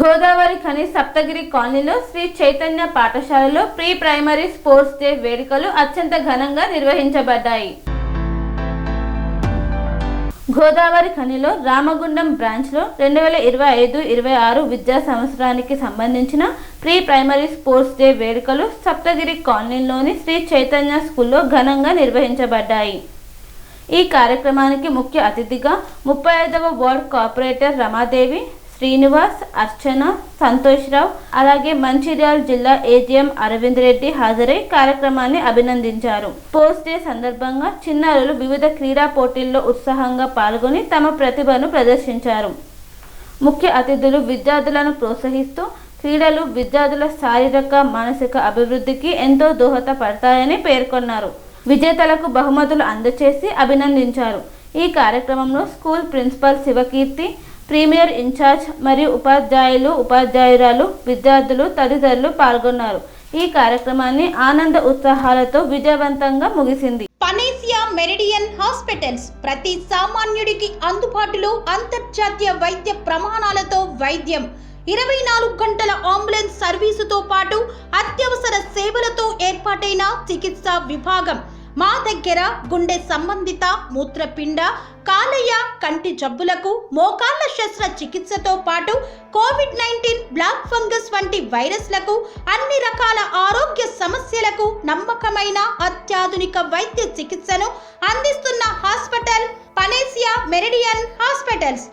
గోదావరి ఖని సప్తగిరి కాలనీలో శ్రీ చైతన్య పాఠశాలలో pre primary sports day వేడుకలు అత్యంత ఘనంగా నిర్వహించబడ్డాయి. గోదావరి ఖనిలో రామగుండం బ్రాంచ్లో 2025-26 విద్యా సంవత్సరానికి సంబంధించిన ప్రీ ప్రైమరీ స్పోర్ట్స్ డే వేడుకలు సప్తగిరి కాలనీలోని శ్రీ చైతన్య స్కూల్లో ఘనంగా నిర్వహించబడ్డాయి. ఈ కార్యక్రమానికి ముఖ్య అతిథిగా 35వ వార్డ్ కార్పొరేటర్ రమాదేవి, శ్రీనివాస్, అర్చన, సంతోష్రావు, అలాగే మంచిర్యాల జిల్లా ఏజీఎం అరవింద్ రెడ్డి హాజరై కార్యక్రమాన్ని అభినందించారు. స్పోర్ట్స్ డే సందర్భంగా చిన్నారులు వివిధ క్రీడా పోటీల్లో ఉత్సాహంగా పాల్గొని తమ ప్రతిభను ప్రదర్శించారు. ముఖ్య అతిథులు విద్యార్థులను ప్రోత్సహిస్తూ క్రీడలు విద్యార్థుల శారీరక, మానసిక అభివృద్ధికి ఎంతో దోహదపడతాయని పేర్కొన్నారు. విజేతలకు బహుమతులు అందజేసి అభినందించారు. ఈ కార్యక్రమంలో school principal Shivakeerthi, premier incharge మరియు ఉపాధ్యాయులు, ఉపాధ్యాయురాలు, విద్యార్థులు తదితరులు పాల్గొన్నారు. ఈ కార్యక్రమాన్ని ఆనంద ఉత్సాహాలతో విజయవంతంగా ముగిసింది. పనేసియా మెరిడియన్ హాస్పిటల్స్ ప్రతి సామాన్యుడికి అందుబాటులో అంతర్జాతీయ వైద్య ప్రమాణాలతో వైద్యం, 24 గంటల అంబులెన్స్ సర్వీసుతో పాటు అత్యవసర సేవలతో ఏర్పాటైన చికిత్సా విభాగం. మా దగ్గర గుండె సంబంధిత, మూత్రపిండ, కాలేయ, కంటి జబ్బులకు, మోకాళ్ల శస్త్ర చికిత్సతో పాటు కోవిడ్-19, బ్లాక్ ఫంగస్ వంటి వైరస్లకు, అన్ని రకాల ఆరోగ్య సమస్యలకు నమ్మకమైన అత్యాధునిక వైద్య చికిత్సను అందిస్తున్న హాస్పిటల్ పనేసియా మెరిడియన్ హాస్పిటల్స్.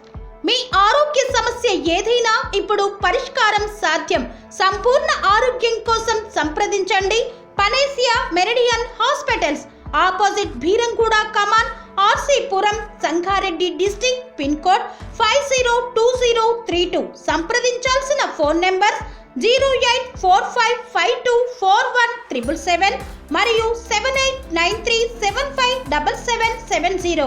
మీ ఆరోగ్య సమస్య ఏదైనా ఇప్పుడు పరిష్కారం సాధ్యం. సంపూర్ణ ఆరోగ్యం కోసం సంప్రదించండి Panacea Meridian hospitals, opposite Bheeramguda Kaman, RC Puram, Sangareddy district, pin code 502032. సంప్రదించాల్సిన ఫోన్ నెంబర్ 0845524177 మరియు 7893757770.